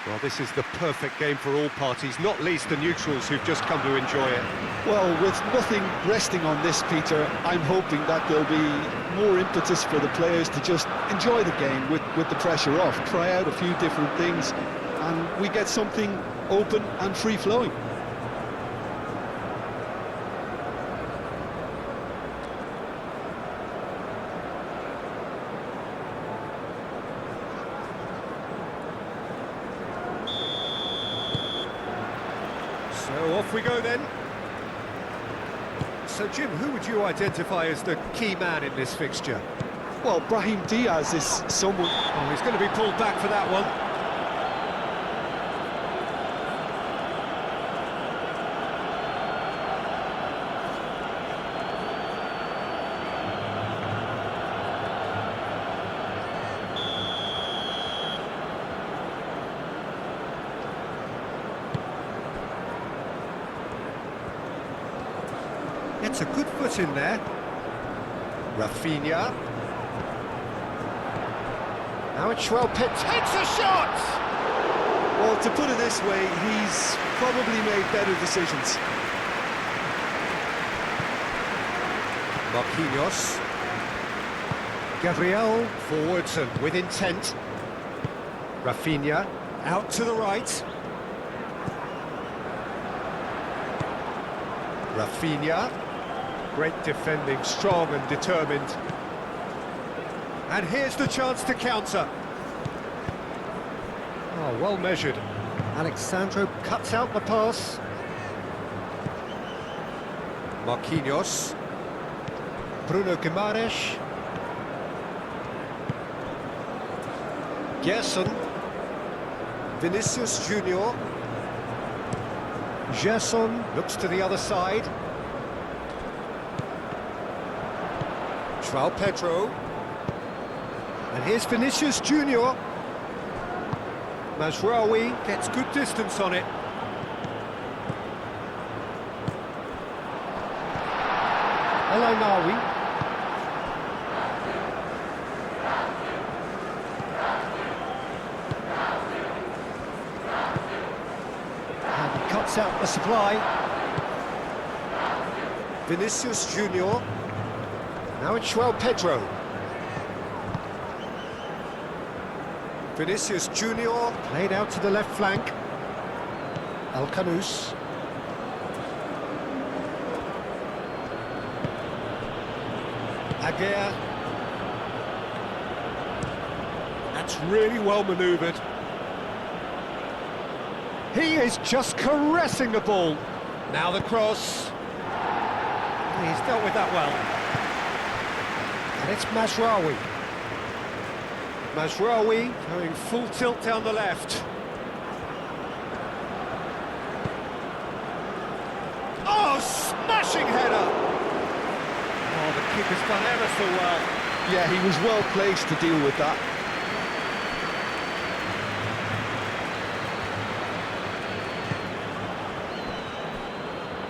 Well, this is the perfect game for all parties, not least the neutrals who've just come to enjoy it. Well, with nothing resting on this, Peter, I'm hoping that there'll be more impetus for the players to just enjoy the game with the pressure off, try out a few different things, and we get something open and free-flowing. So off we go then. So Jim, who would you identify as the key man in this fixture? Well, Brahim Diaz is someone... Oh, he's going to be pulled back for that one. Gets a good foot in there. Rafinha. Now it's Schwelpit takes a shot! Well, to put it this way, he's probably made better decisions. Marquinhos. Gabriel forwards and with intent. Rafinha out to the right. Rafinha. Great defending, strong and determined. And here's the chance to counter. Oh, well measured. Alexandro cuts out the pass. Marquinhos. Bruno Guimaraes. Gerson. Vinicius Junior. Gerson looks to the other side. João Pedro. And here's Vinicius Junior. Mazraoui gets good distance on it. El Nawi. And he cuts out the supply. Vinicius Junior. Now it's João Pedro. Vinicius Junior played out to the left flank. El Canous. Aguirre. That's really well manoeuvred. He is just caressing the ball. Now the cross. He's dealt with that well. And it's Mazraoui. Mazraoui going full tilt down the left. Oh, smashing header! Oh, the keeper's done ever so well. Yeah, he was well placed to deal with that.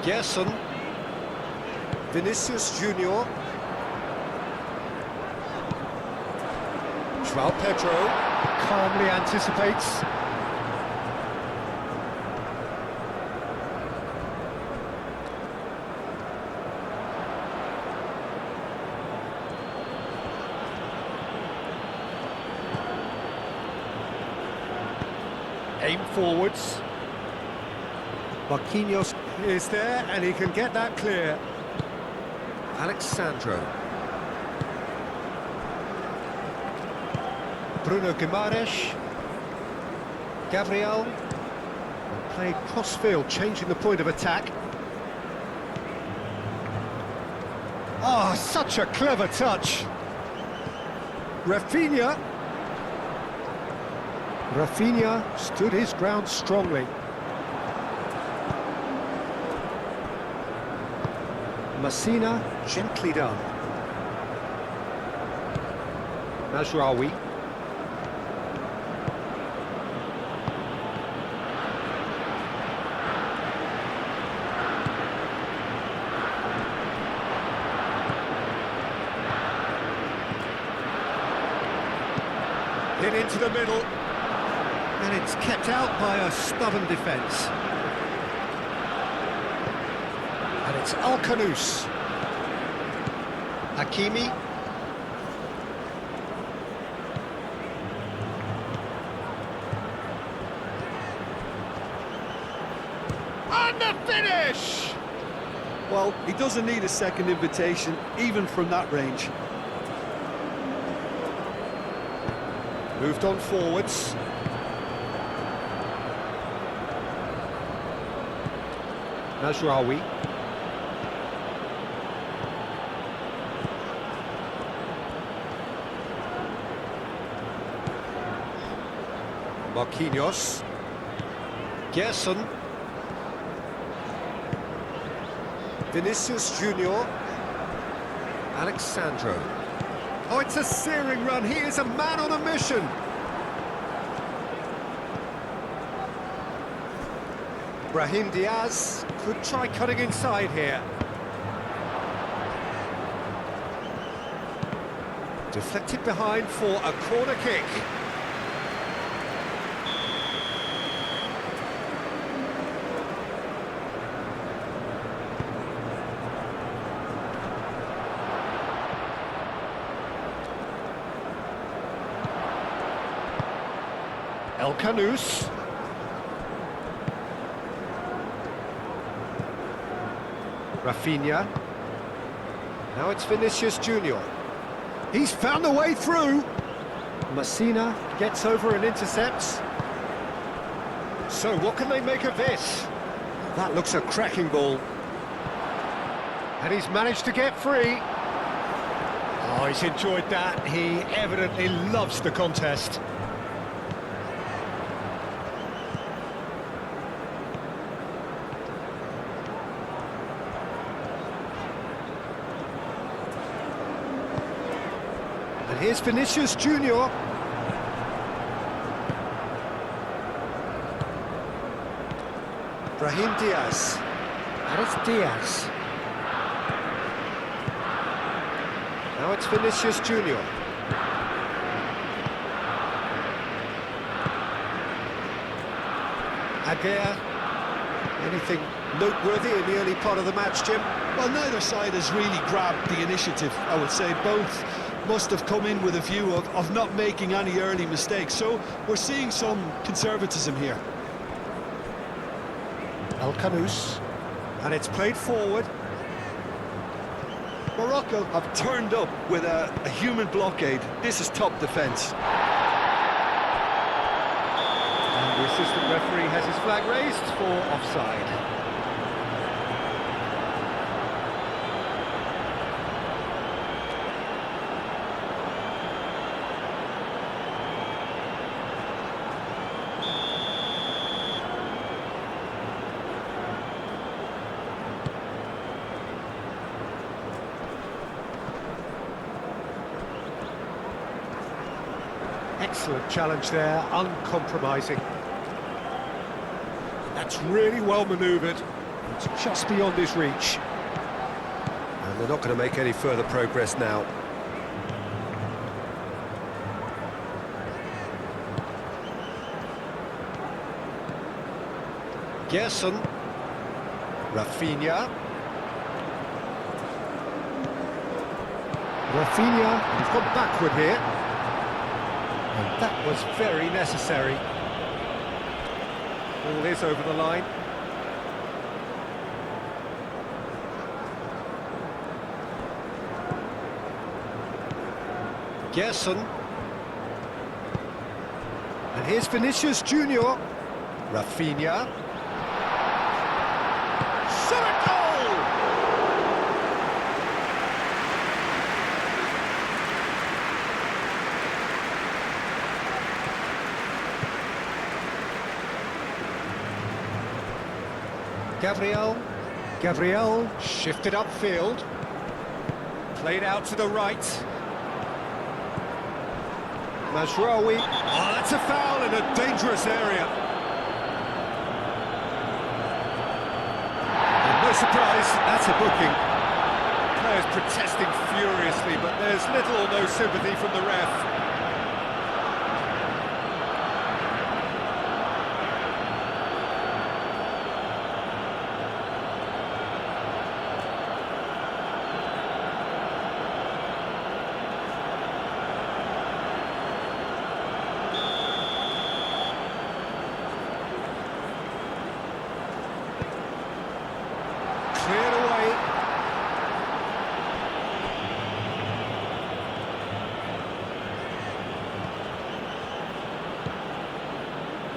Gerson. Vinicius Junior. João Pedro calmly anticipates. Aim forwards. Marquinhos is there and he can get that clear. Alexandro. Bruno Guimaraes. Gabriel. Played cross-field, changing the point of attack. Oh, such a clever touch. Rafinha. Rafinha stood his ground strongly. Messina, gently done. Mazraoui. Hit into the middle. And it's kept out by a stubborn defence. And it's Al-Khanous. Hakimi. And the finish! Well, he doesn't need a second invitation, even from that range. Moved on forwards. Mazraoui. Marquinhos. Gerson. Vinicius Junior. Alexandro. Oh, it's a searing run. He is a man on a mission. Brahim Diaz could try cutting inside here. Deflected behind for a corner kick. Al-Khanous. Rafinha. Now it's Vinicius Junior. He's found a way through. Messina gets over and intercepts. So what can they make of this? That looks a cracking ball. And he's managed to get free. Oh, he's enjoyed that. He evidently loves the contest. And here's Vinicius Junior. Brahim Diaz. And it's Diaz. Now it's Vinicius Junior. Aguirre. Anything noteworthy in the early part of the match, Jim? Well, neither side has really grabbed the initiative, I would say. Both must have come in with a view of not making any early mistakes. So we're seeing some conservatism here. Al-Khanous. And it's played forward. Morocco have turned up with a human blockade. This is top defence. And the assistant referee has his flag raised for offside. Excellent challenge there, uncompromising. That's really well manoeuvred. It's just beyond his reach. And they're not going to make any further progress now. Gerson. Rafinha. Rafinha, he's gone backward here. And that was very necessary. Ball is over the line. Gerson. And here's Vinicius Junior. Rafinha. Shot a goal! Gabriel shifted upfield, played out to the right. Mazraoui, oh, that's a foul in a dangerous area. And no surprise, that's a booking. Players protesting furiously, but there's little or no sympathy from the ref.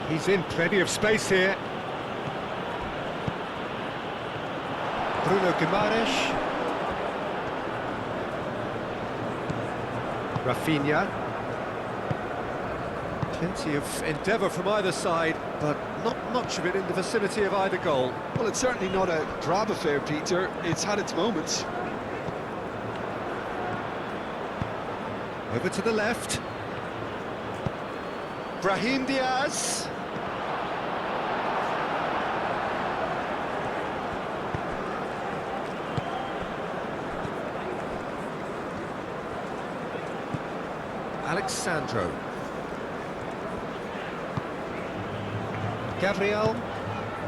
He's in plenty of space here. Bruno Guimaraes. Rafinha. Plenty of endeavour from either side, but not much of it in the vicinity of either goal. Well, it's certainly not a drab affair, Peter. It's had its moments. Over to the left. Brahim Diaz. Alexandro. Gabriel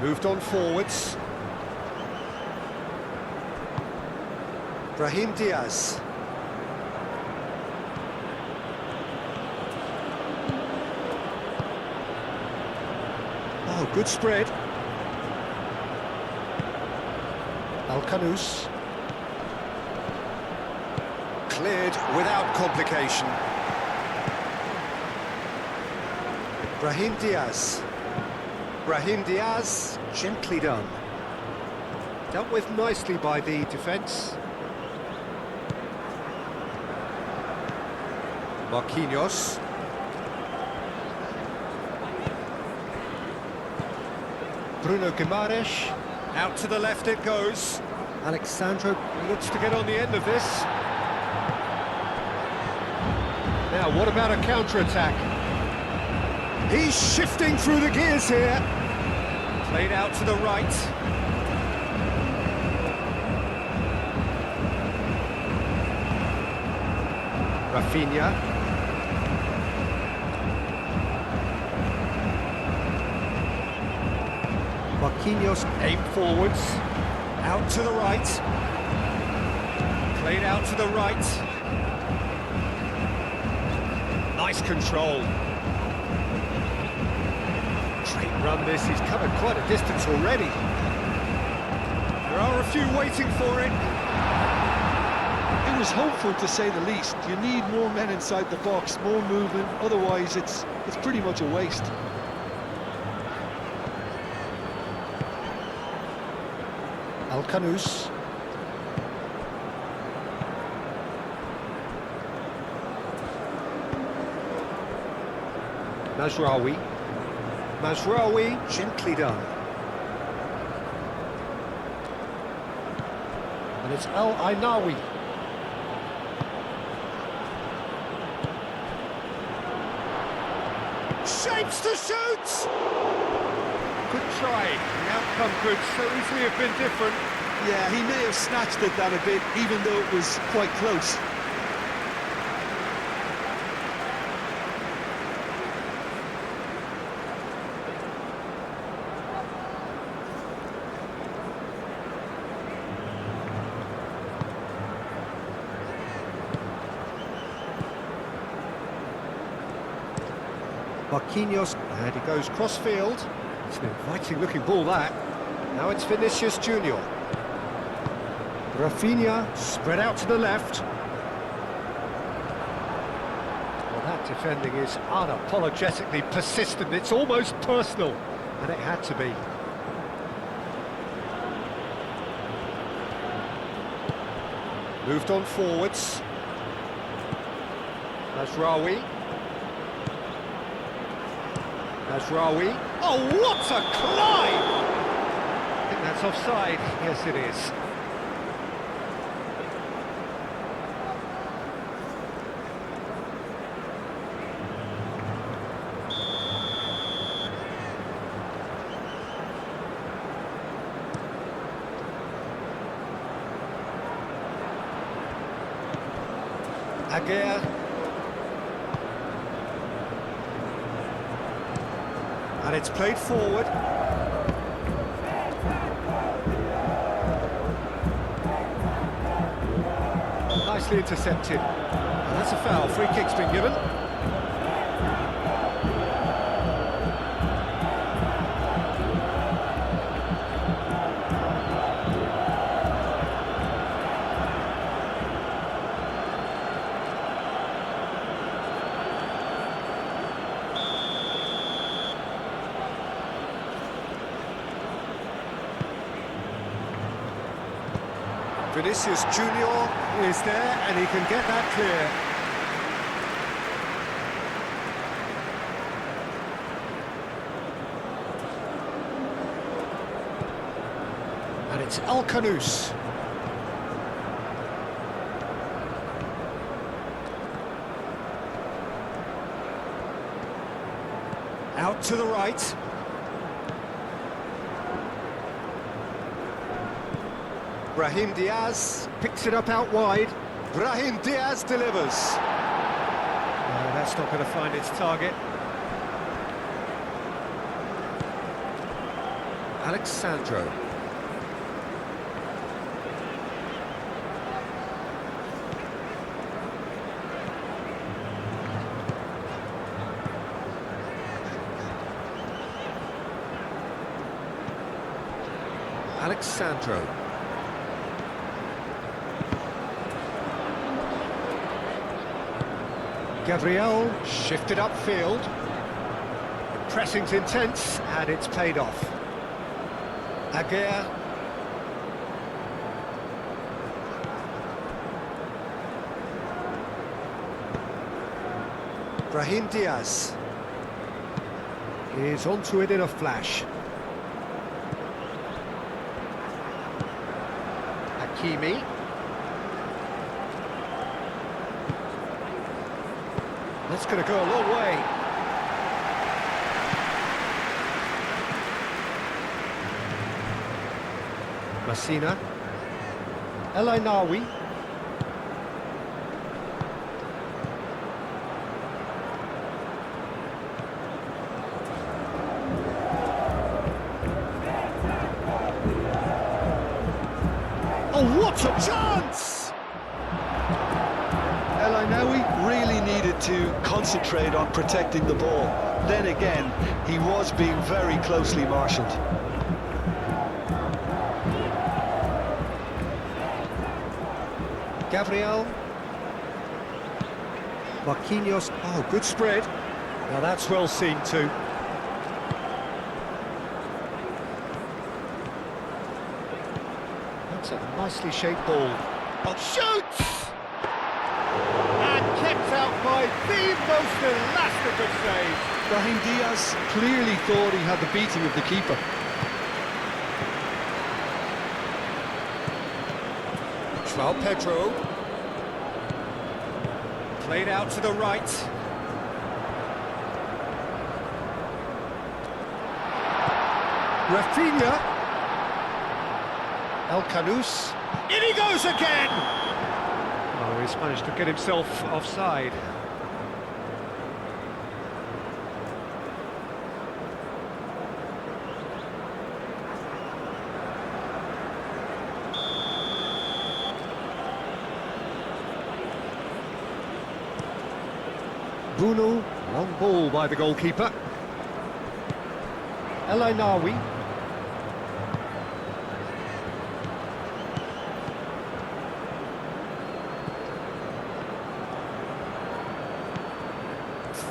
moved on forwards. Brahim Diaz. Oh, good spread. Alcanus. Cleared without complication. Brahim Diaz. Brahim Diaz, gently done. Dealt with nicely by the defence. Marquinhos. Bruno Guimaraes. Out to the left it goes. Alexandro looks to get on the end of this. Now, what about a counter-attack? He's shifting through the gears here. Played out to the right. Rafinha. Marquinhos aim forwards. Out to the right. Played out to the right. Nice control. Great run this, he's covered quite a distance already. There are a few waiting for it. It was hopeful, to say the least. You need more men inside the box, more movement, otherwise it's pretty much a waste. Alcanus. Mazraoui. Mazraoui, gently done. And it's El Ainawi. Shapes to shoot! Good try. The outcome could so easily have been different. Yeah, he may have snatched at that a bit, even though it was quite close. Marquinhos, and he goes cross-field. It's an inviting-looking ball, that. Now it's Vinicius Junior. Rafinha, spread out to the left. Well, that defending is unapologetically persistent. It's almost personal, and it had to be. Moved on forwards. Mazraoui. Mazraoui. Oh, what a climb! I think that's offside. Yes, it is. Aguirre. And it's played forward. Nicely intercepted. And that's a foul. Free kick's been given. Vinicius Junior is there, and he can get that clear. And it's El Kanous. Out to the right. Brahim Diaz picks it up out wide. Brahim Diaz delivers. No, that's not going to find its target. Alexandro. Alexandro. Gabriel shifted upfield. The pressing's intense and it's paid off. Aguirre. Brahim Diaz is onto it in a flash. Hakimi. That's going to go a long way. Messina. El Ainawi. Oh, what a chance! El Ainawi really needed to concentrate on protecting the ball. Then again, he was being very closely marshalled. Gabriel. Marquinhos. Oh, good spread. Now that's well seen too. That's a nicely shaped ball. Oh, shoots! And kept out by the most elastic of saves. Brahim Diaz clearly thought he had the beating of the keeper. João Pedro. Played out to the right. Rafinha. El Kanous. In he goes again! Oh, he's managed to get himself offside. Bruno, long ball by the goalkeeper. El Ainawi.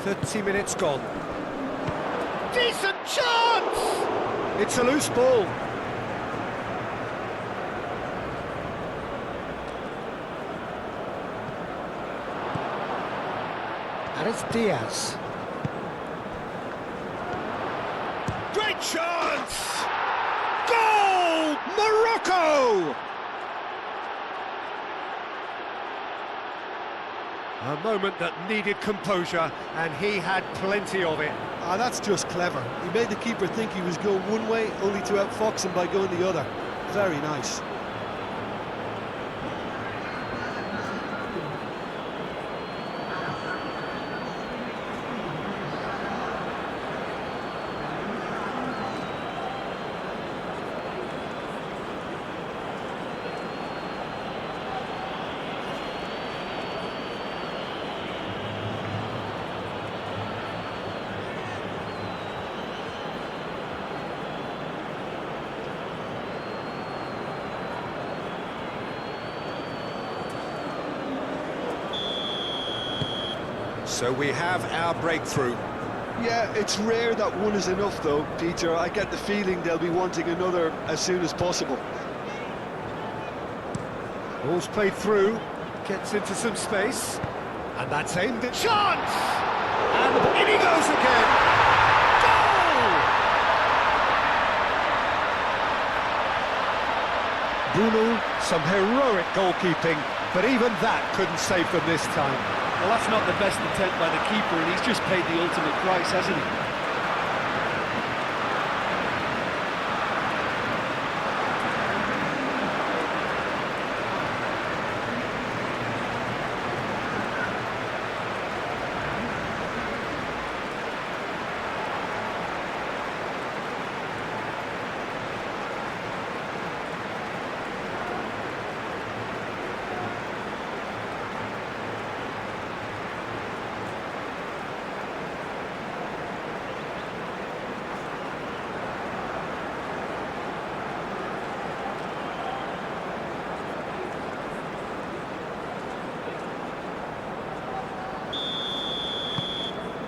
"30 minutes gone. Decent chance! It's a loose ball. And it's Diaz. Great chance! Goal! Morocco! A moment that needed composure, and he had plenty of it. Ah, that's just clever. He made the keeper think he was going one way, only to outfox him by going the other. Very nice. So we have our breakthrough. Yeah, it's rare that one is enough though, Peter. I get the feeling they'll be wanting another as soon as possible. Ball's played through, gets into some space, and that's aimed at chance! And in he goes again! Goal! Bruno, some heroic goalkeeping, but even that couldn't save them this time. Well, that's not the best attempt by the keeper, and he's just paid the ultimate price, hasn't he?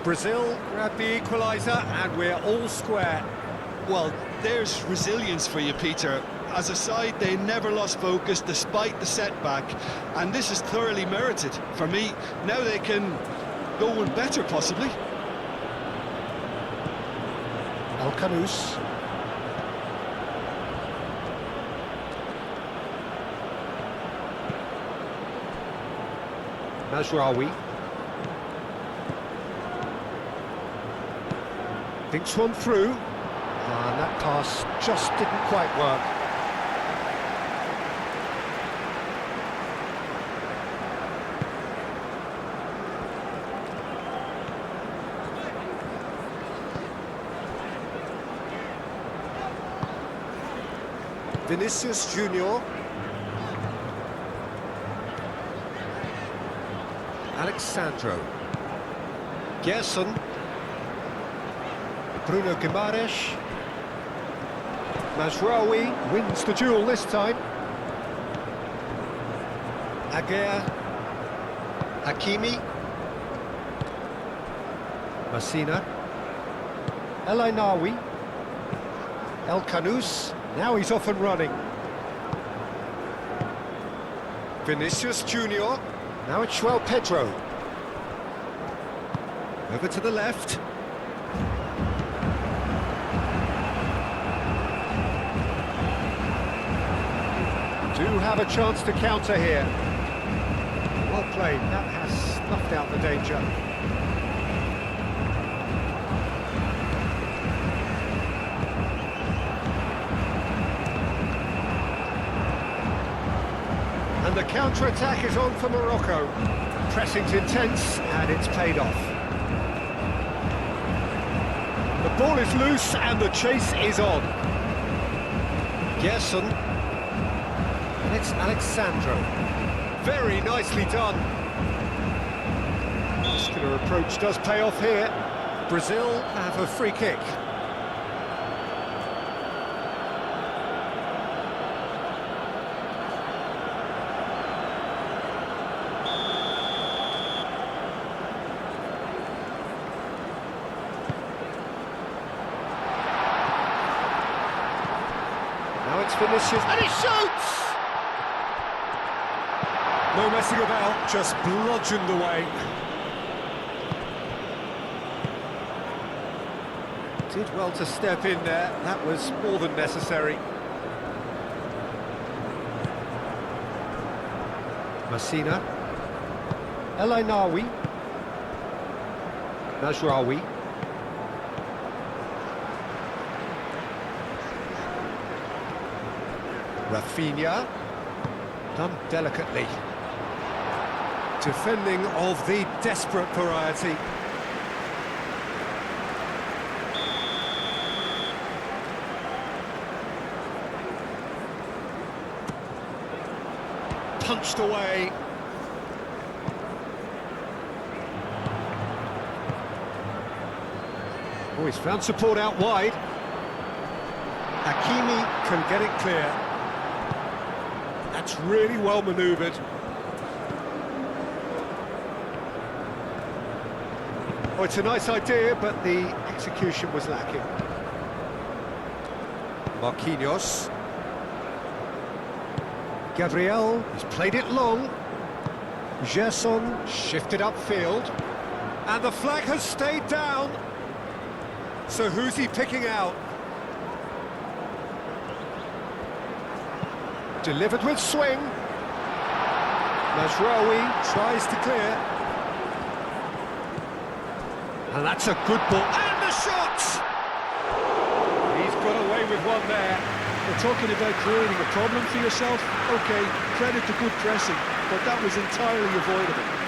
Brazil grab the equaliser, and we're all square. Well, there's resilience for you, Peter. As a side, they never lost focus despite the setback, and this is thoroughly merited. For me, now they can go one better, possibly. El Canous. Mazraoui. Thinks one through, and that pass just didn't quite work. Vinicius Junior. Alexandro. Gerson. Bruno Guimaraes. Mazraoui wins the duel this time. Aguirre. Hakimi. Messina. El Ainaoui. El Canous. Now he's off and running. Vinicius Junior. Now it's João Pedro. Over to the left. Do have a chance to counter here. Well played, that has snuffed out the danger. And the counter-attack is on for Morocco. Pressing's intense, and it's paid off. The ball is loose, and the chase is on. Gerson. And it's Alexandro. Very nicely done. Muscular approach does pay off here. Brazil have a free kick. Now it's Vinicius, and he shoots! No messing about, just bludgeoned away. Did well to step in there, that was more than necessary. Messina. El Ainaoui. Mazraoui. Rafinha. Done delicately. Defending of the desperate variety. Punched away. Oh, he's found support out wide. Hakimi can get it clear. That's really well manoeuvred. Oh, it's a nice idea, but the execution was lacking. Gabriel, he's played it long. Gerson shifted upfield. And the flag has stayed down. So who's he picking out? Delivered with swing. Mazraoui tries to clear. And that's a good ball. And the shot! He's got away with one there. We're talking about creating a problem for yourself. OK, credit to good pressing, but that was entirely avoidable.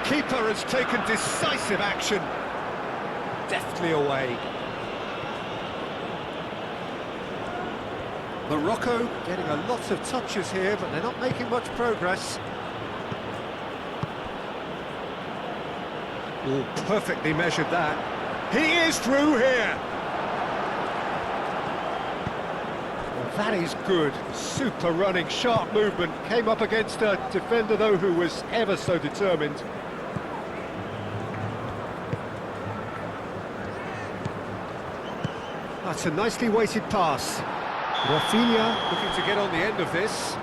Keeper has taken decisive action. Deftly away. Morocco getting a lot of touches here, but they're not making much progress. Oh, perfectly measured that. He is through here. Well, that is good. Super running, sharp movement. Came up against a defender, though, who was ever so determined. That's a nicely weighted pass. Rafinha looking to get on the end of this.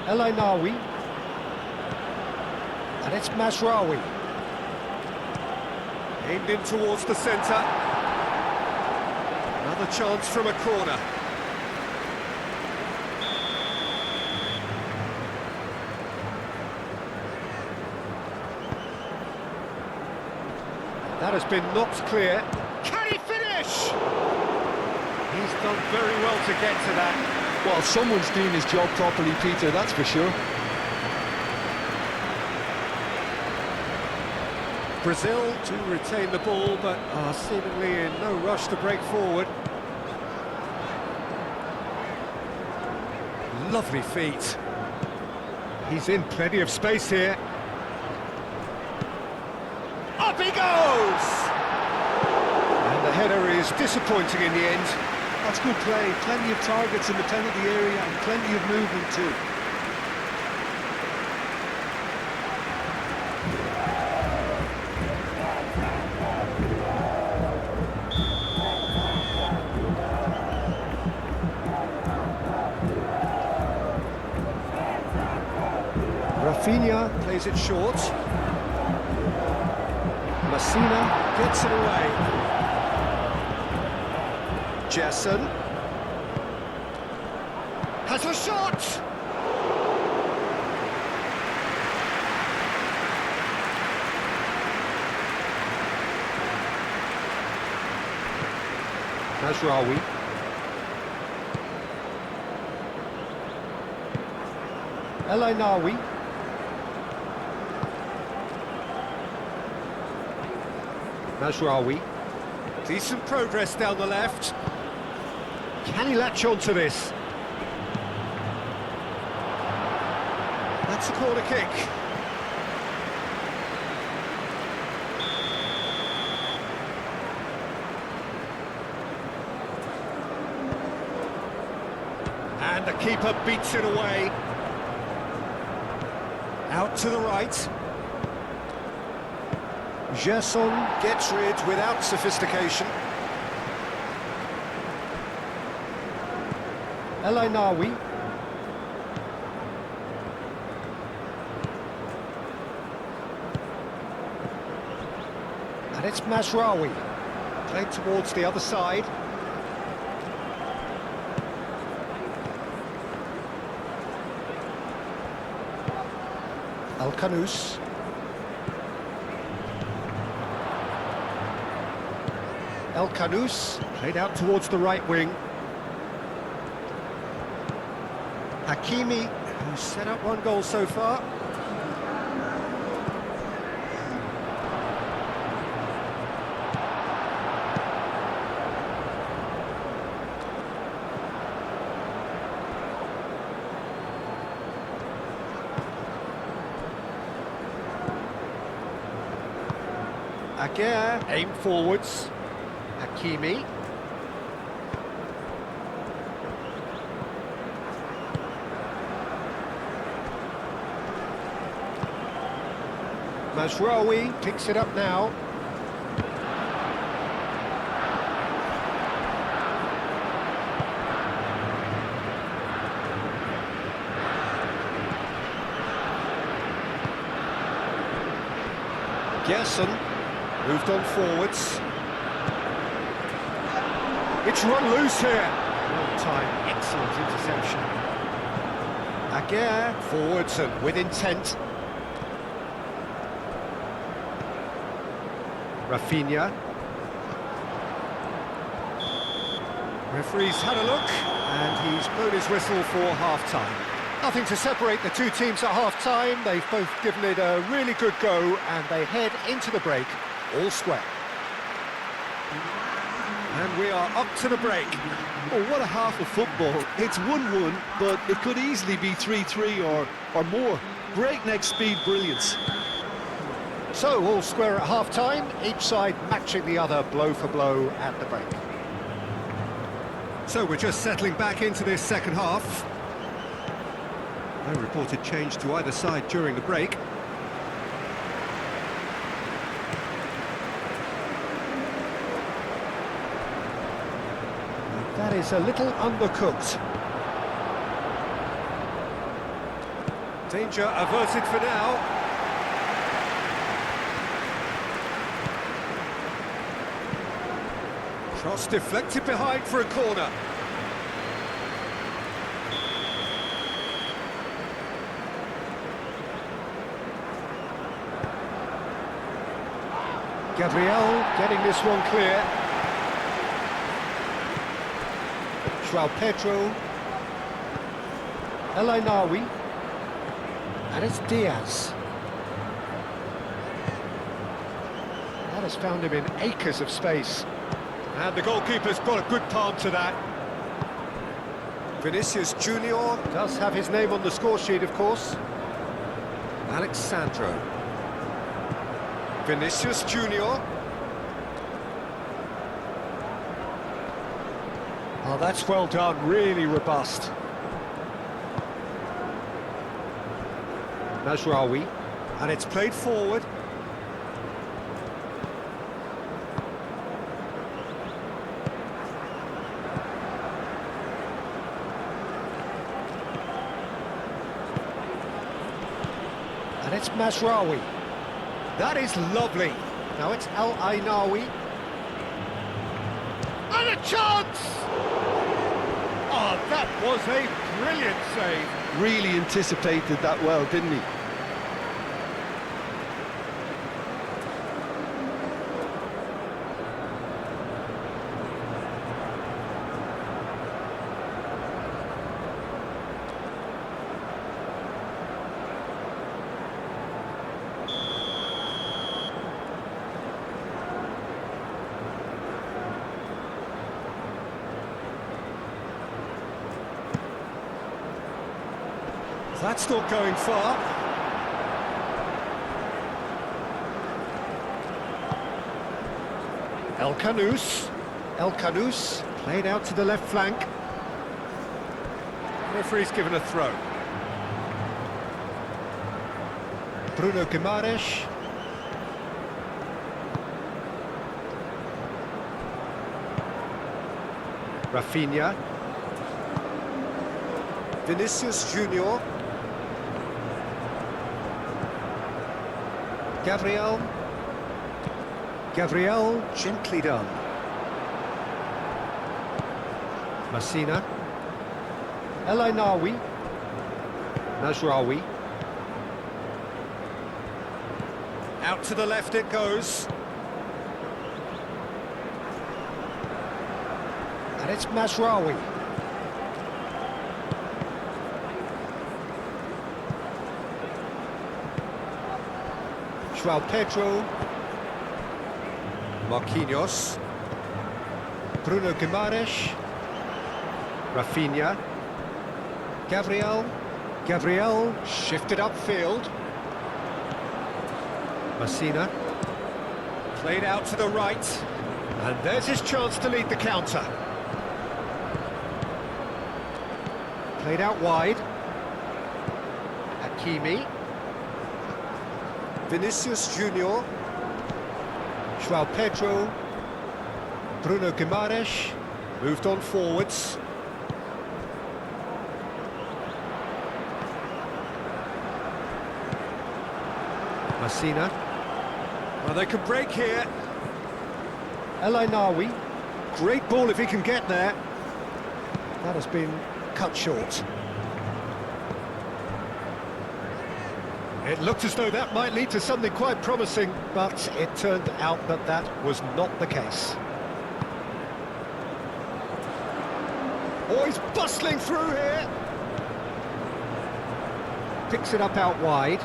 El Ainawi, and it's Mazraoui. Aimed in towards the centre. Another chance from a corner. That has been knocked clear. Can he finish? He's done very well to get to that. Well, someone's doing his job properly, Peter, that's for sure. Brazil do retain the ball, but are seemingly in no rush to break forward. Lovely feet. He's in plenty of space here. Up he goes! And the header is disappointing in the end. That's good play, plenty of targets in the penalty area and plenty of movement too. Rafinha plays it short. Messina gets it away. Gerson has a shot! Mazraoui. El Ainawi. Mazraoui. Decent progress down the left. Can he latch on to this? That's a corner kick. And the keeper beats it away. Out to the right. Gerson gets rid without sophistication. El Ainawi. And it's Mazraoui. Played towards the other side. Al-Khanous. El-Khanous played out towards the right wing. Hakimi, who's set up one goal so far. Aguirre, aim forwards. Hakimi. Mazraoui picks it up now. Gerson moved on forwards. It's run loose here. Well time, excellent interception. Aguirre forwards and with intent. Rafinha. Referee's had a look and he's blown his whistle for half-time. Nothing to separate the two teams at half-time. They've both given it a really good go and they head into the break all square. And we are up to the break. Oh, what a half of football. It's 1-1, but it could easily be 3-3 or more. Breakneck speed brilliance. So, all square at half-time, each side matching the other blow for blow at the break. So we're just settling back into this second half. No reported change to either side during the break. That is a little undercooked. Danger averted for now. Cross deflected behind for a corner. Gabriel getting this one clear. João Pedro. El Ainaoui. And it's Diaz. That has found him in acres of space. And the goalkeeper's got a good palm to that. Vinicius Junior does have his name on the score sheet, of course. Alexandro. Vinicius Junior. Oh, that's well done, really robust. Mazraoui. And it's played forward. And it's Mazraoui. That is lovely. Now it's El Ainaoui. And a chance! Oh, that was a brilliant save. Really anticipated that well, didn't he? That's not going far. El Canous. El Canous played out to the left flank. Referee's given a throw. Bruno Guimaraes. Rafinha. Vinicius Junior. Gabriel. Gabriel, gently done. Messina. El Ainaoui. Mazraoui. Out to the left it goes. And it's Mazraoui. João Pedro. Marquinhos. Bruno Guimaraes. Rafinha. Gabriel. Gabriel shifted upfield. Messina. Played out to the right. And there's his chance to lead the counter. Played out wide. Hakimi. Vinicius Junior. João Pedro. Bruno Guimaraes. Moved on forwards. Messina. Well, they can break here. El Ainawi. Great ball if he can get there. That has been cut short. It looked as though that might lead to something quite promising, but it turned out that that was not the case. Oh, he's bustling through here. Picks it up out wide.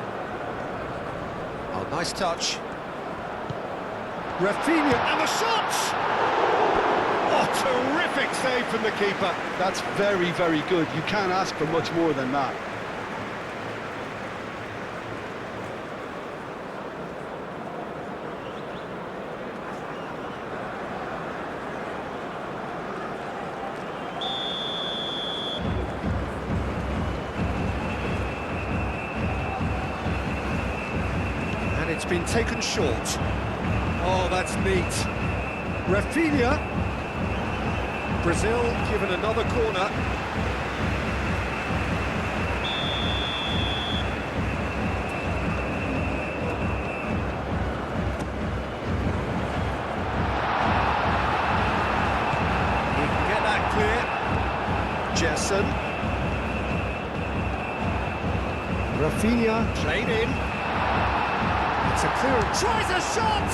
Oh, nice touch. Rafinha, and the shots! Oh, terrific save from the keeper. That's very, very good. You can't ask for much more than that. And it's been taken short. Oh, that's neat. Rafinha. Brazil given another corner. He can get that clear. Jesson. Rafinha played in. It's a clearance. Tries a shot!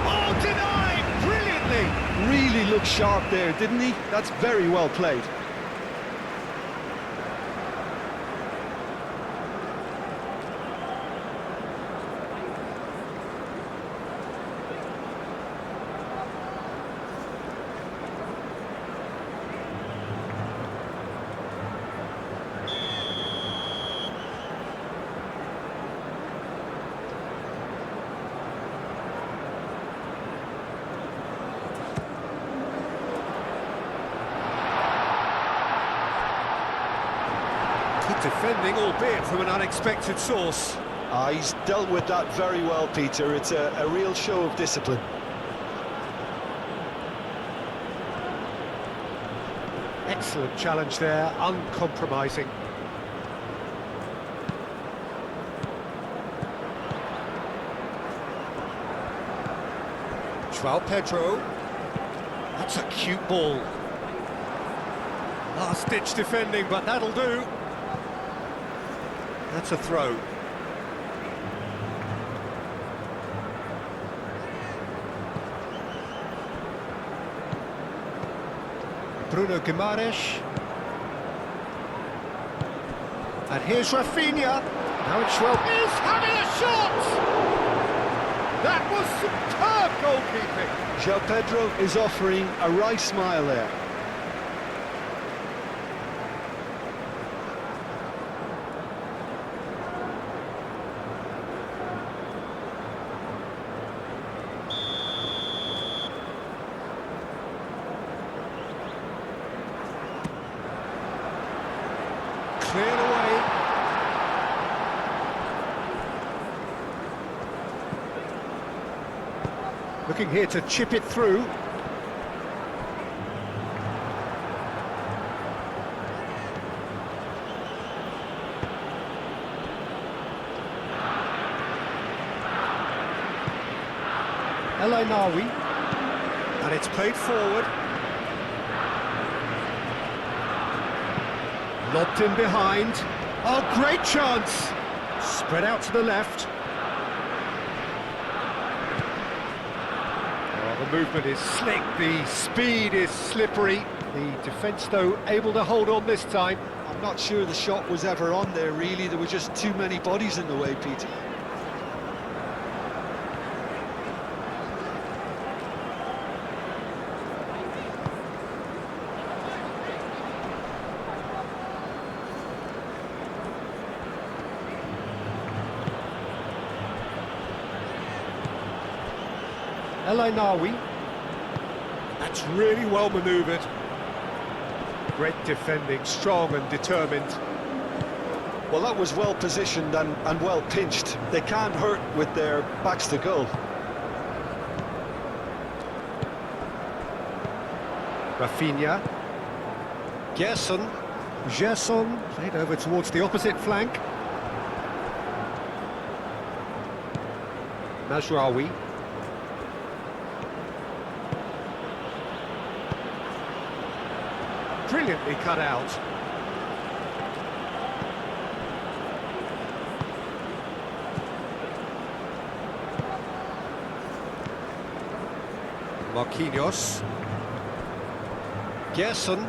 Oh, denied! Brilliantly! Really looked sharp there, didn't he? That's very well played. Good defending, albeit from an unexpected source. He's dealt with that very well, Peter. It's a real show of discipline. Excellent challenge there, uncompromising. João Pedro. That's a cute ball. Last-ditch defending, but that'll do. That's a throw. Bruno Guimaraes. And here's Rafinha. Now it's João. He's having a shot! That was superb goalkeeping. João Pedro is offering a wry smile there. Cleared away. Looking here to chip it through. El Ainawi. And it's played forward. Lobbed in behind. Oh, great chance! Spread out to the left. Oh, the movement is slick, the speed is slippery. The defence, though, able to hold on this time. I'm not sure the shot was ever on there, really. There were just too many bodies in the way, Peter. El Ainawi. That's really well manoeuvred. Great defending, strong and determined. Well, that was well positioned and well pinched. They can't hurt with their backs to goal. Rafinha. Gerson played over towards the opposite flank. Mazraoui. Brilliantly cut out. Marquinhos. Gerson.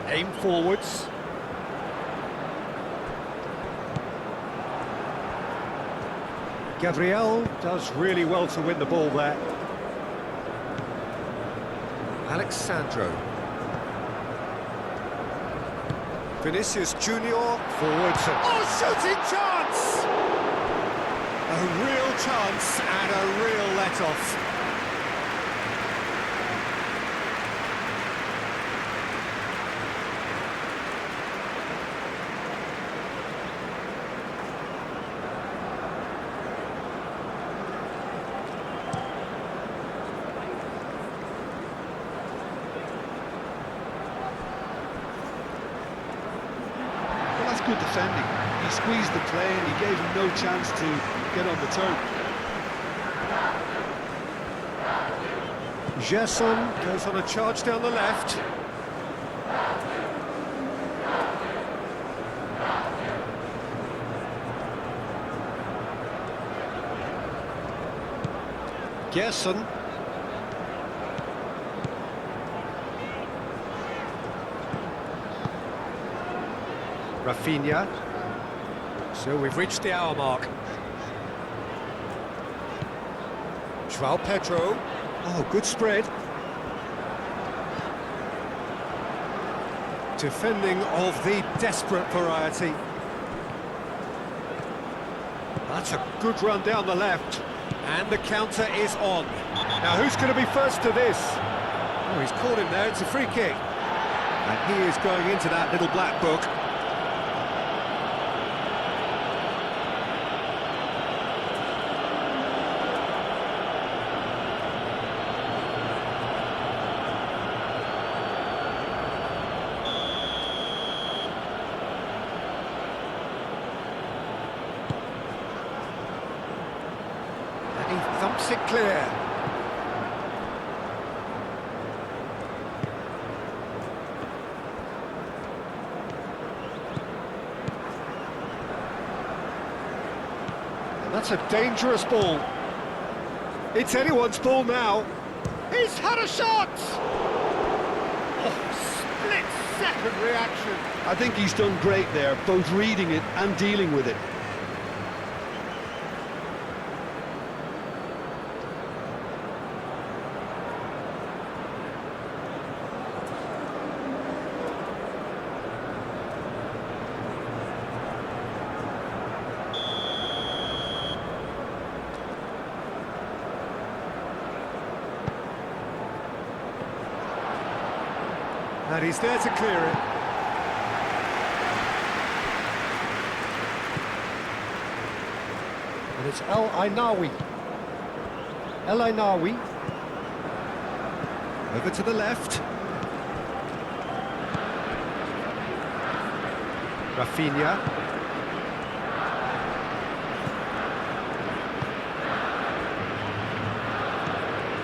Aim forwards. Gabriel does really well to win the ball there. Alexandro. Vinicius Junior forwards. Oh, shooting chance! A real chance and a real let-off. Good defending. He squeezed the play and he gave him no chance to get on the turn. Gerson goes on a charge down the left. Gerson. Rafinha. So we've reached the hour mark. João Pedro. Oh, good spread. Defending of the desperate variety. That's a good run down the left. And the counter is on. Now who's going to be first to this? Oh, he's caught him there, it's a free kick. And he is going into that little black book. And he thumps it clear. That's a dangerous ball. It's anyone's ball now. He's had a shot! Oh, split-second reaction. I think he's done great there, both reading it and dealing with it. And he's there to clear it. And it's El Ainawi. El Ainawi. Over to the left. Rafinha.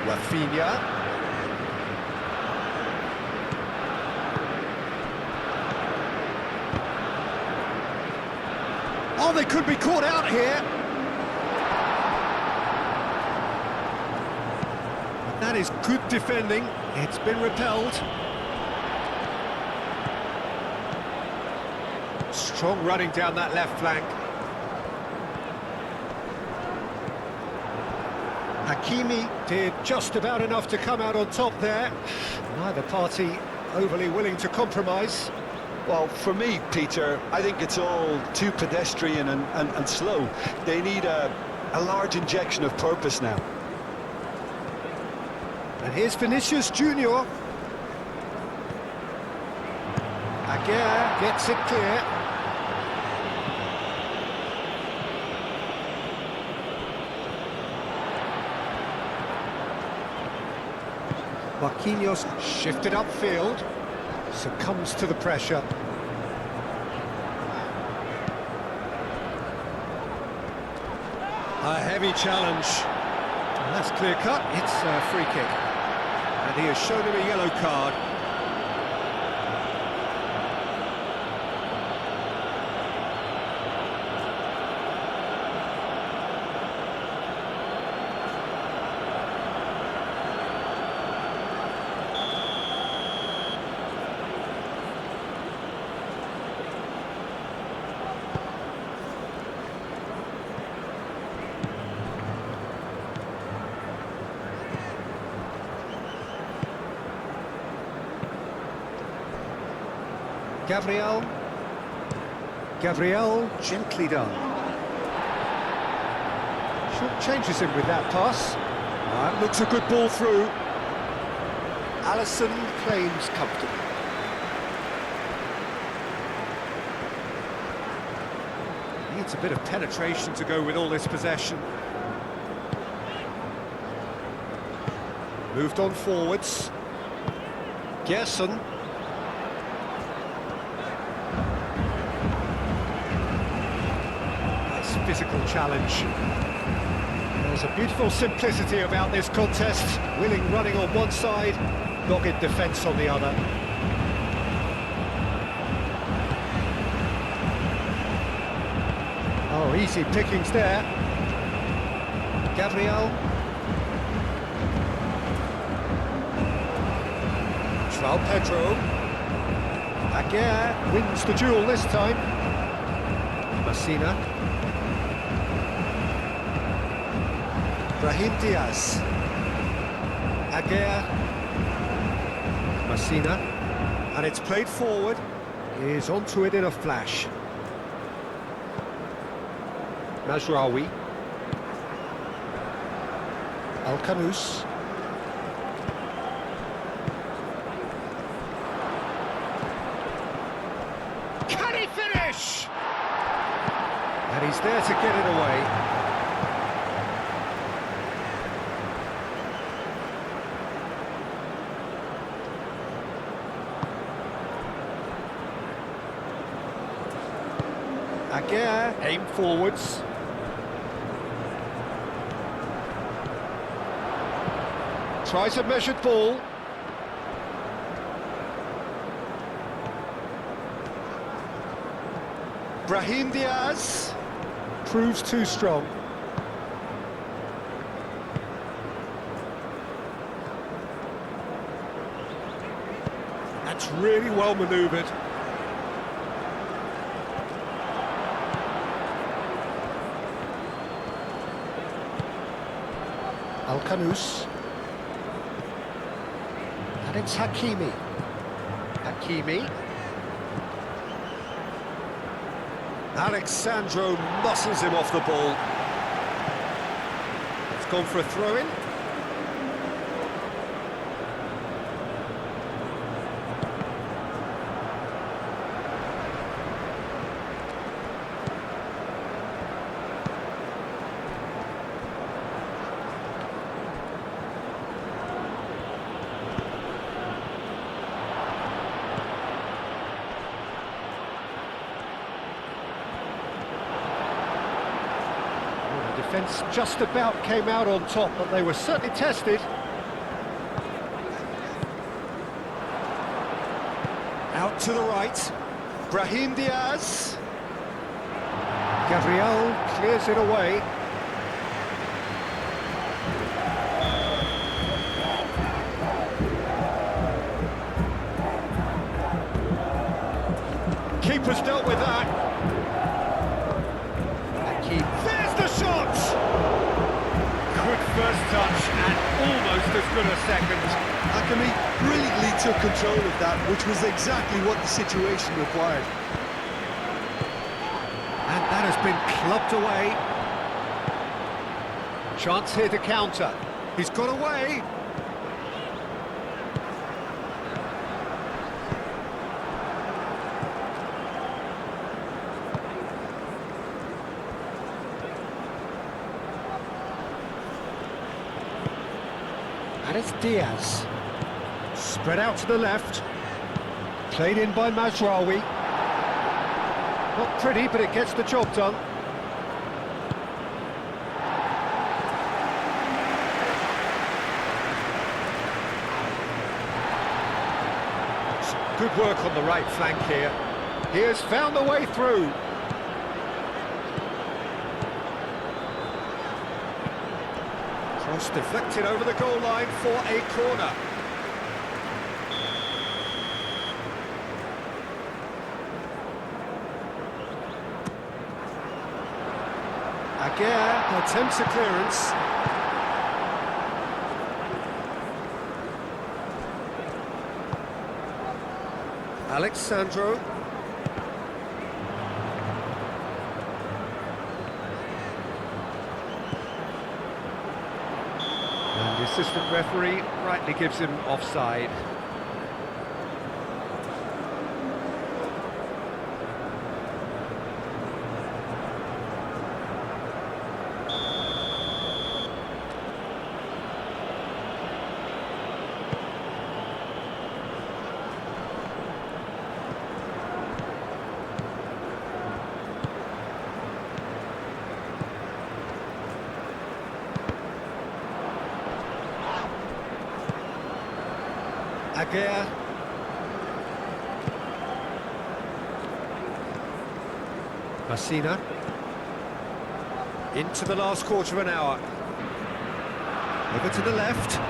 Rafinha. Oh, they could be caught out here. That is good defending. It's been repelled. Strong running down that left flank. Hakimi did just about enough to come out on top there. Neither party overly willing to compromise. Well, for me, Peter, I think it's all too pedestrian and slow. They need a large injection of purpose now. And here's Vinicius Junior. Aguirre gets it clear. Marquinhos shifted upfield, succumbs to the pressure. A heavy challenge. And that's clear cut, it's a free kick. And he has shown him a yellow card. Gabriel, gently done. Short changes him with that pass. That looks a good ball through. Alisson claims comfortably. Needs a bit of penetration to go with all this possession. Moved on forwards. Gerson. Physical challenge. There's a beautiful simplicity about this contest. Willing running on one side, dogged defence on the other. Oh, easy pickings there. Gabriel. João Pedro. Aguirre wins the duel this time. Messina. Brahim Diaz. Aguirre. Messina. And it's played forward. He's onto it in a flash. Mazraoui. Al-Khanous. Can he finish? And he's there to get it away. Aguirre, aim forwards. Tries a measured ball. Brahim Diaz proves too strong. That's really well manoeuvred. Al-Khanous. And it's Hakimi. Hakimi. Alexandro muscles him off the ball. It's gone for a throw-in. Defence just about came out on top, but they were certainly tested. Out to the right, Brahim Diaz. Gabriel clears it away. Keeper's dealt with that. There's the shot! Good first touch and almost as good a second. Hakimi brilliantly took control of that, which was exactly what the situation required. And that has been clubbed away. Chance here to counter. He's got away. And it's Diaz. Spread out to the left. Played in by Mazraoui. Not pretty, but it gets the job done. Good work on the right flank here. He has found the way through. Cross deflected over the goal line for a corner. Aguirre attempts a clearance. Alexandro. And the assistant referee rightly gives him offside. Aguirre. Messina. Into the last quarter of an hour. Over to the left.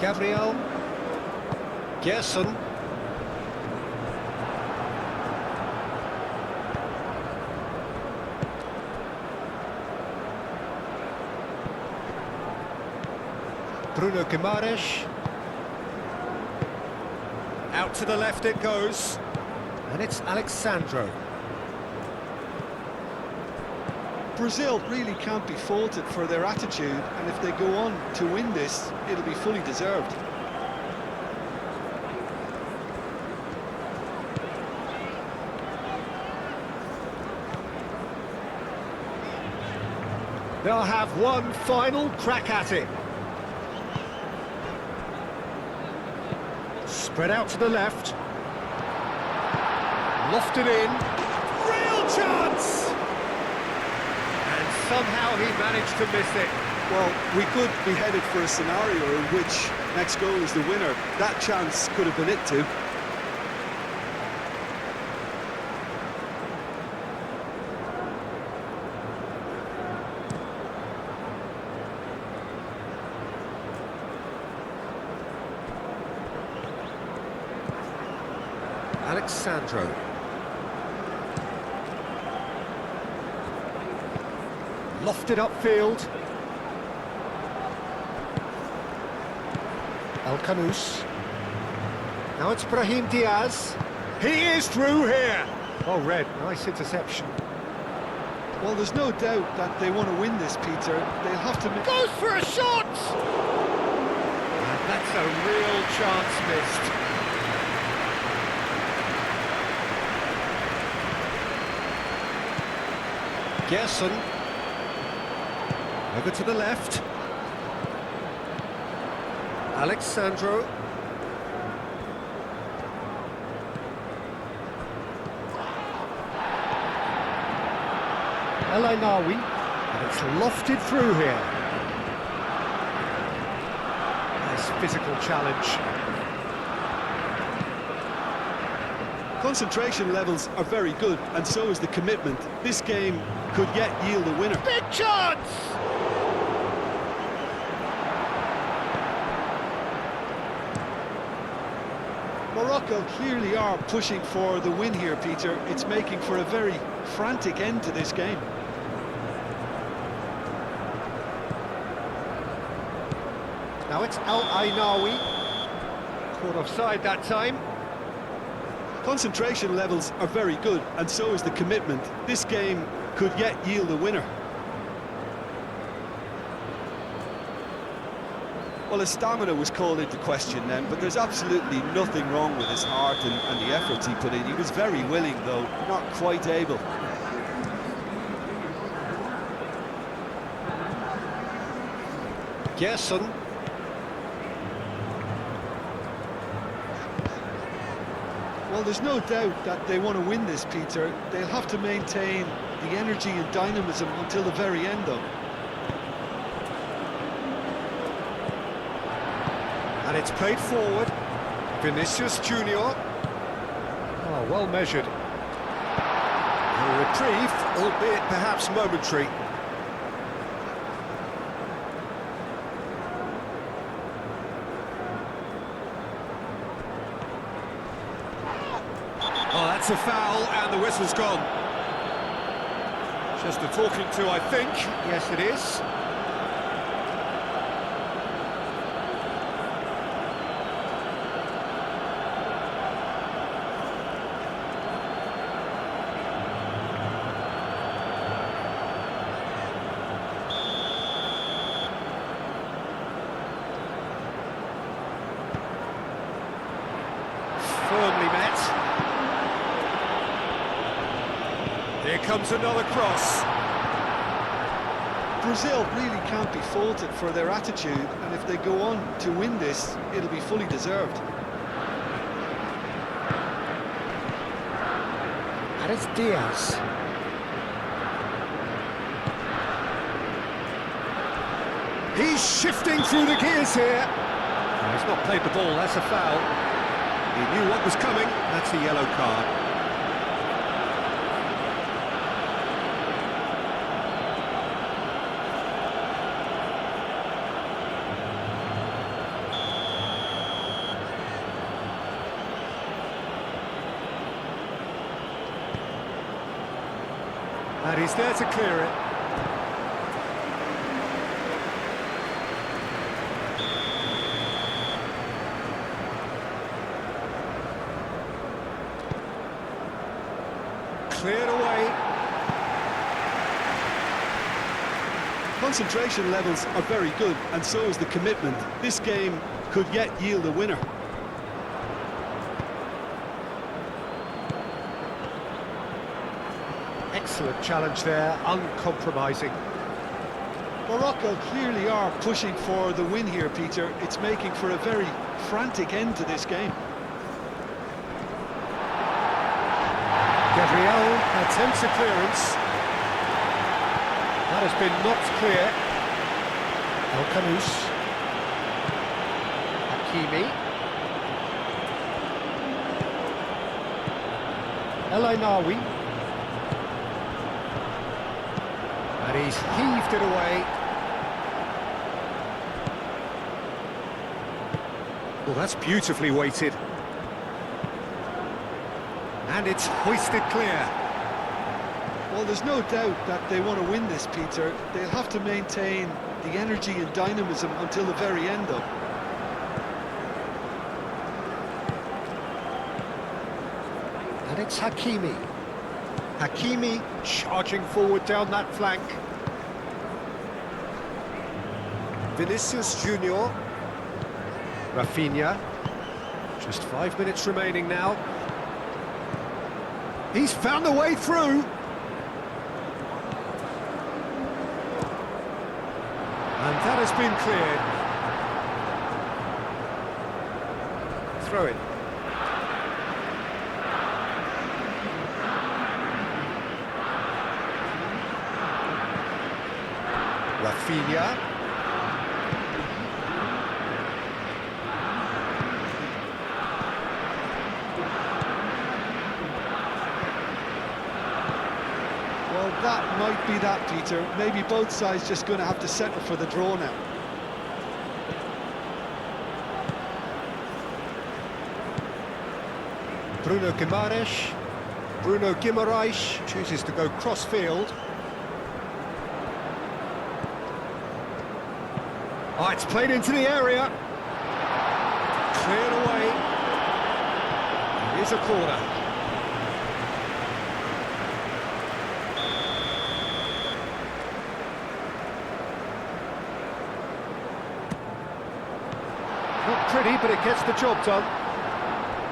Gabriel. Gerson. Bruno Guimaraes. Out to the left it goes. And it's Alexandro. Brazil really can't be faulted for their attitude, and if they go on to win this, it'll be fully deserved. They'll have one final crack at it. Spread out to the left. Lofted in. Real chance! And somehow he managed to miss it. Well, we could be headed for a scenario in which next goal is the winner. That chance could have been it too. Alexandro. Lofted upfield. El Canous. Now it's Brahim Diaz. He is through here. Oh, red. Nice interception. Well, there's no doubt that they want to win this, Peter. They'll have to... Goes for a shot! And that's a real chance missed. Gerson. Over to the left. Alexandro. El Ainawi. And it's lofted through here. Nice physical challenge. Concentration levels are very good, and so is the commitment. This game could yet yield a winner. Big chance! Morocco clearly are pushing for the win here, Peter. It's making for a very frantic end to this game. Now it's El Ainawi. Caught offside that time. Concentration levels are very good, and so is the commitment. This game could yet yield a winner. Well, his stamina was called into question then, but there's absolutely nothing wrong with his heart and the efforts he put in. He was very willing, though, not quite able. Gerson. Well, there's no doubt that they want to win this, Peter. They'll have to maintain the energy and dynamism until the very end, though. And it's played forward. Vinicius Junior. Oh, well measured. A reprieve, albeit perhaps momentary. Oh, that's a foul, and the whistle's gone. Just a talking to, I think. Yes, it is. Firmly met. Here comes another cross. Brazil really can't be faulted for their attitude, and if they go on to win this, it'll be fully deserved. And it's Diaz. He's shifting through the gears here. No, he's not played the ball, that's a foul. He knew what was coming, that's a yellow card. And he's there to clear it. Cleared away. Concentration levels are very good, and so is the commitment. This game could yet yield a winner. Excellent challenge there, uncompromising. Morocco clearly are pushing for the win here, Peter. It's making for a very frantic end to this game. Gabriel attempts a clearance. That has been knocked clear. El Khanous. Hakimi. El Ainawi. And he's heaved it away. Well, that's beautifully weighted. And it's hoisted clear. Well, there's no doubt that they want to win this, Peter. They'll have to maintain the energy and dynamism until the very end, though. And it's Hakimi. Hakimi charging forward down that flank. Vinicius Junior. Rafinha. Just 5 minutes remaining now. He's found a way through. And that has been cleared. Throw it. Rafinha. Well, that might be that, Peter. Maybe both sides just going to have to settle for the draw now. Bruno Guimaraes. Bruno Guimaraes chooses to go cross-field. Oh, it's played into the area. Cleared away. Here's a corner. Not pretty, but it gets the job done.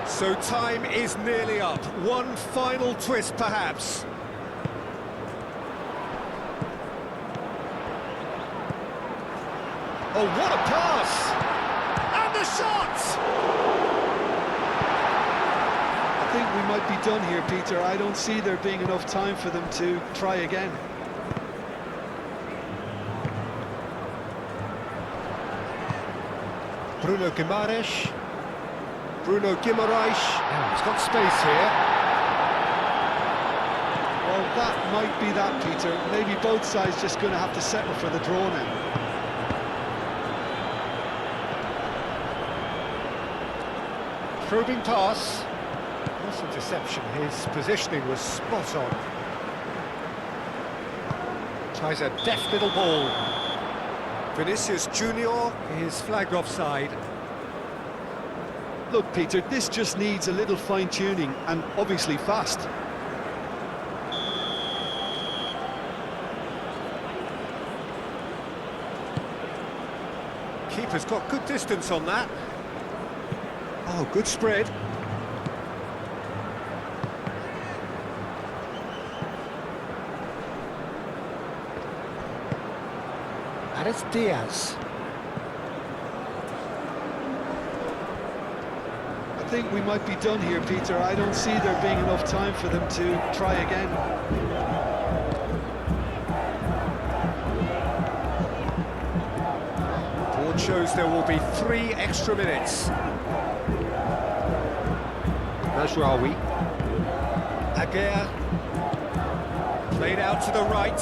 So time is nearly up. One final twist, perhaps. Oh, what a pass! And the shot! I think we might be done here, Peter. I don't see there being enough time for them to try again. Bruno Guimaraes. Bruno Guimaraes. Now he's got space here. Well, that might be that, Peter. Maybe both sides just going to have to settle for the draw now. Probing pass. Nice interception. His positioning was spot on. Tries a deft little ball. Vinicius Junior is flagged offside. Look, Peter, this just needs a little fine-tuning and obviously fast. Keeper's got good distance on that. Oh, good spread. And it's Niyaz. I think we might be done here, Peter. I don't see there being enough time for them to try again. Board shows there will be 3 extra minutes. Majraoui. Aguirre. Played out to the right.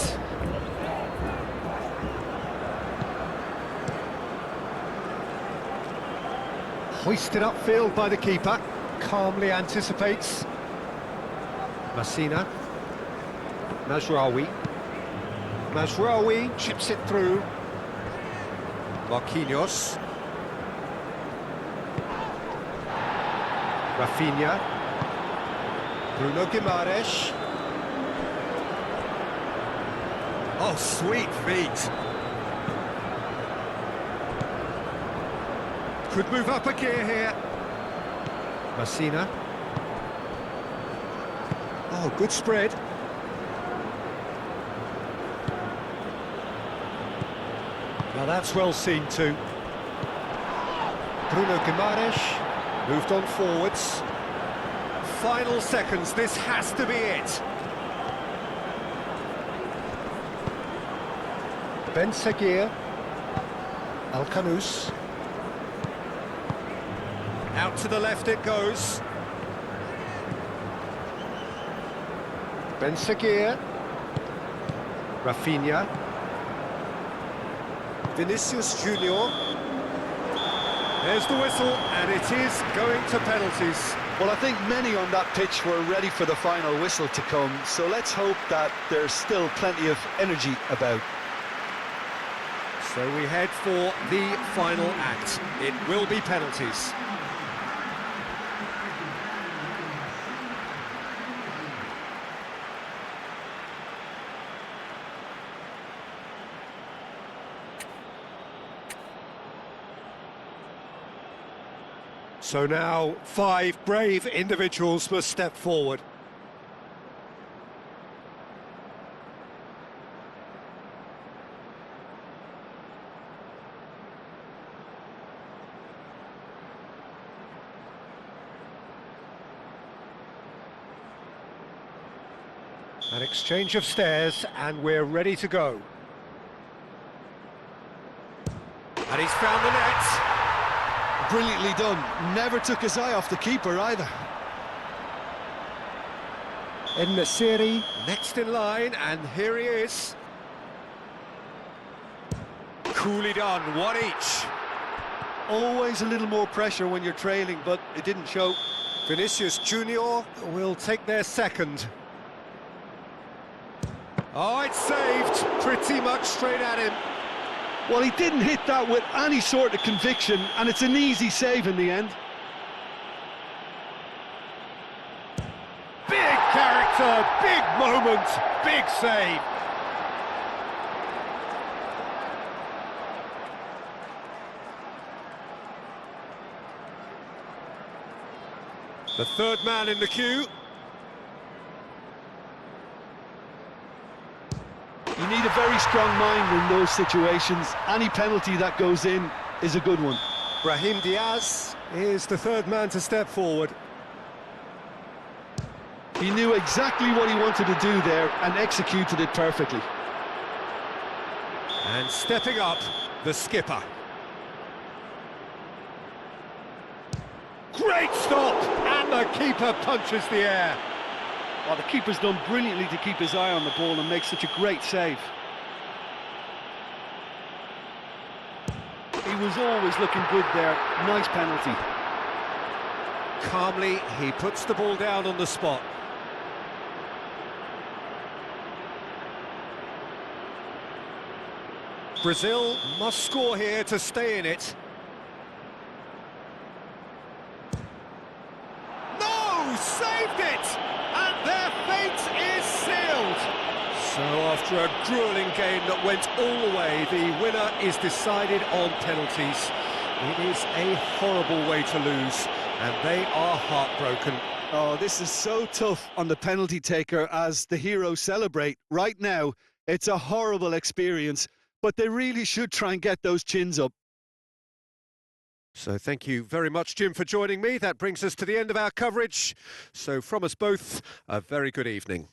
Hoisted upfield by the keeper. Calmly anticipates. Messina. Majraoui. Majraoui chips it through. Marquinhos. Rafinha. Bruno Guimaraes. Oh, sweet feet. Could move up a gear here. Messina. Oh, good spread. Now that's well seen too. Bruno Guimaraes moved on forwards. Final seconds, this has to be it. Ben Seguir. Alcanus. Out to the left it goes. Ben Seguir. Rafinha. Vinicius Junior. There's the whistle, and it is going to penalties. Well, I think many on that pitch were ready for the final whistle to come, so let's hope that there's still plenty of energy about. So we head for the final act. It will be penalties. So now 5 brave individuals must step forward. An exchange of stares, and we're ready to go. And he's found the net. Brilliantly done. Never took his eye off the keeper either. En-Nesyri next in line, and here he is. Coolly done, 1 each. Always a little more pressure when you're trailing, but it didn't show. Vinicius Junior will take their second. Oh, it's saved, pretty much straight at him. Well, he didn't hit that with any sort of conviction, and it's an easy save in the end. Big character, big moment, big save. The third man in the queue. You need a very strong mind in those situations. Any penalty that goes in is a good one. Brahim Diaz is the third man to step forward. He knew exactly what he wanted to do there and executed it perfectly. And stepping up, the skipper. Great stop! And the keeper punches the air. Well, the keeper's done brilliantly to keep his eye on the ball and make such a great save. He was always looking good there. Nice penalty. Calmly, he puts the ball down on the spot. Brazil must score here to stay in it. No! Saved it! And their fate is sealed! So after a gruelling game that went all the way, the winner is decided on penalties. It is a horrible way to lose, and they are heartbroken. Oh, this is so tough on the penalty taker as the heroes celebrate. Right now, it's a horrible experience, but they really should try and get those chins up. So thank you very much, Jim, for joining me. That brings us to the end of our coverage. So from us both, a very good evening.